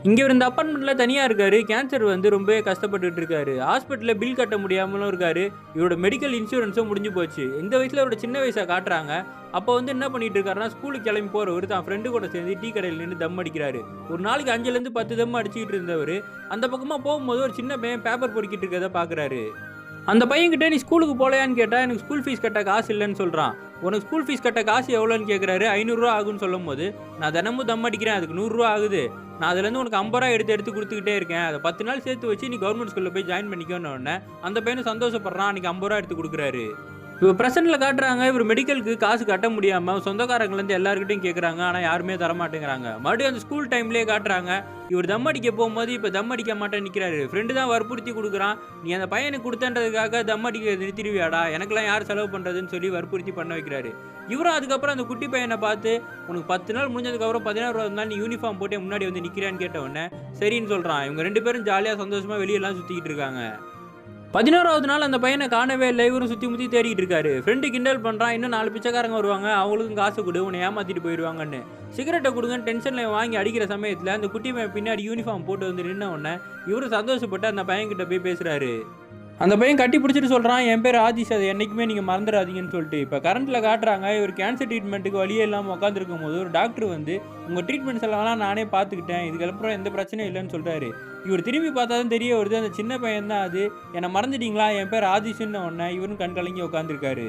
இங்க இவரு இந்த அபார்ட்மெண்ட்ல தனியா இருக்காரு. கேன்சர் வந்து ரொம்பவே கஷ்டப்பட்டுட்டு இருக்காரு. ஹாஸ்பிட்டல்ல பில் கட்ட முடியாமலும் இருக்காரு. இவரோட மெடிக்கல் இன்சூரன்ஸும் முடிஞ்சு போச்சு. இந்த வயசுல அவரோட சின்ன வயசா காட்டுறாங்க. அப்போ வந்து என்ன பண்ணிட்டு இருக்காருன்னா, ஸ்கூலுக்கு கிளம்பி போறவரு தான் ஃப்ரெண்டு கூட சேர்ந்து டீ கடையில நின்னு தம் அடிக்கிறாரு. ஒரு நாளைக்கு 5லேருந்து 10 தம் அடிச்சுக்கிட்டு இருந்தவரு, அந்த பக்கமா போகும்போது ஒரு சின்ன பையன் பேப்பர் பொறுக்கிட்டு இருக்கிறத பார்க்குறாரு. அந்த பையன்கிட்ட நீ ஸ்கூலுக்கு போலையான்னு கேட்டா, எனக்கு ஸ்கூல் ஃபீஸ் கட்ட காசு இல்லன்னு சொல்றான். உனக்கு ஸ்கூல் ஃபீஸ் கட்ட காசு எவ்வளோன்னு கேட்குறாரு. ரூ. 500 ஆகும்ன்னு சொல்லும்போது, நான் தினமும் தம் அடிக்கிறேன். அதுக்கு ரூ. 100 ஆகுது. நான் அதுலேருந்து உனக்கு ரூ. 50 எடுத்து எடுத்து குடுத்துக்கிட்டே இருக்கேன். அத 10 நாள் சேர்த்து வச்சு நீ கவர்மெண்ட் ஸ்கூல்ல போய் ஜாயின் பண்ணிக்கோன்ன உடனே, அந்த பையனும் சந்தோஷப்படுறான். அன்னைக்கு ரூ. 50 எடுத்து குடுக்குறாரு. இப்ப பிரசன்ட்ல காட்டுறாங்க. இவரு மெடிக்கலுக்கு காசு கட்ட முடியாம சொந்தக்காரங்கலேருந்து எல்லார்கிட்டயும் கேட்குறாங்க. ஆனா யாருமே தரமாட்டேங்கிறாங்க. மறுபடியும் அந்த ஸ்கூல் டைம்லயே காட்டுறாங்க. இவரு தம் அடிக்க போம்போது, இப்ப தம் அடிக்க மாட்டேன்னு நிக்கிறாரு. ஃப்ரெண்டு தான் வற்புறுத்தி குடுக்குறான். "நீ அந்த பையனுக்கு குடுத்தேன்றதுக்காக தம் அடிக்கிறத நிறுத்திருவியாடா? எனக்கெல்லாம் யார் செலவு பண்றதுன்னு" சொல்லி வற்புறுத்தி பண்ண வைக்கிறாரு. இவரும் அதுக்கப்புறம் அந்த குட்டி பையன பார்த்து, "உனக்கு 10 நாள் முடிஞ்சதுக்கப்புறம் 16வது நாள் நீ யூனிஃபார்ம் போட்டு என் முன்னாடி வந்து நிக்கிறியான்னு" கேட்ட உடனே, சரின்னு சொல்றான். இவங்க 2 பேரும் ஜாலியா சந்தோஷமா வெளியலாம் சுத்திக்கிட்டு இருக்காங்க. 11வது நாள் அந்த பையன காணவே இல்ல. இவரும் சுத்தி முத்தி தேடிட்டு இருக்காரு. ஃப்ரெண்டு கிண்டல் பண்றான். இன்னும் 4 பிச்சைக்காரங்க வருவாங்க. அவங்களுக்கும் காசு குடு. உன்ன ஏமாத்திட்டு போயிருவாங்கன்னு. சிகரெட்ட குடுங்கன்னு டென்ஷன்ல வாங்கி அடிக்கிற சமயத்துல, அந்த குட்டி பையன் பின்னாடி யூனிஃபார்ம் போட்டு வந்து நின்ன உடனே, இவரும் சந்தோஷப்பட்டு அந்த பையன்கிட்ட போய் பேசுறாரு. அந்த பையன் கட்டி பிடிச்சிட்டு சொல்றான், "என் பேரு ஆதிஷ். அத என்னைக்குமே நீங்க மறந்துறாதீங்கன்னு" சொல்லிட்டு. இப்ப கரண்ட்ல காட்டுறாங்க. இவரு கேன்சர் ட்ரீட்மென்ட்க்கு வழியே இல்லாம உட்கார்ந்திருக்கும்போது, ஒரு டாக்டர் வந்து, "உங்க ட்ரீட்மெண்ட் செலவெல்லாம் நானே பார்த்துக்கிட்டேன். இதுக்கப்புறம் எந்த பிரச்சனையும் இல்லன்னு" சொல்றாரு. இவரு திரும்பி பார்த்தா தான் தெரிய வருது, அந்த சின்ன பையன் தான் அது. "என்ன மறந்துட்டீங்களா? என் பேரு ஆதிஷ்ன்னு" உடனே இவரும் கண் கலங்கி உட்கார்ந்திருக்காரு.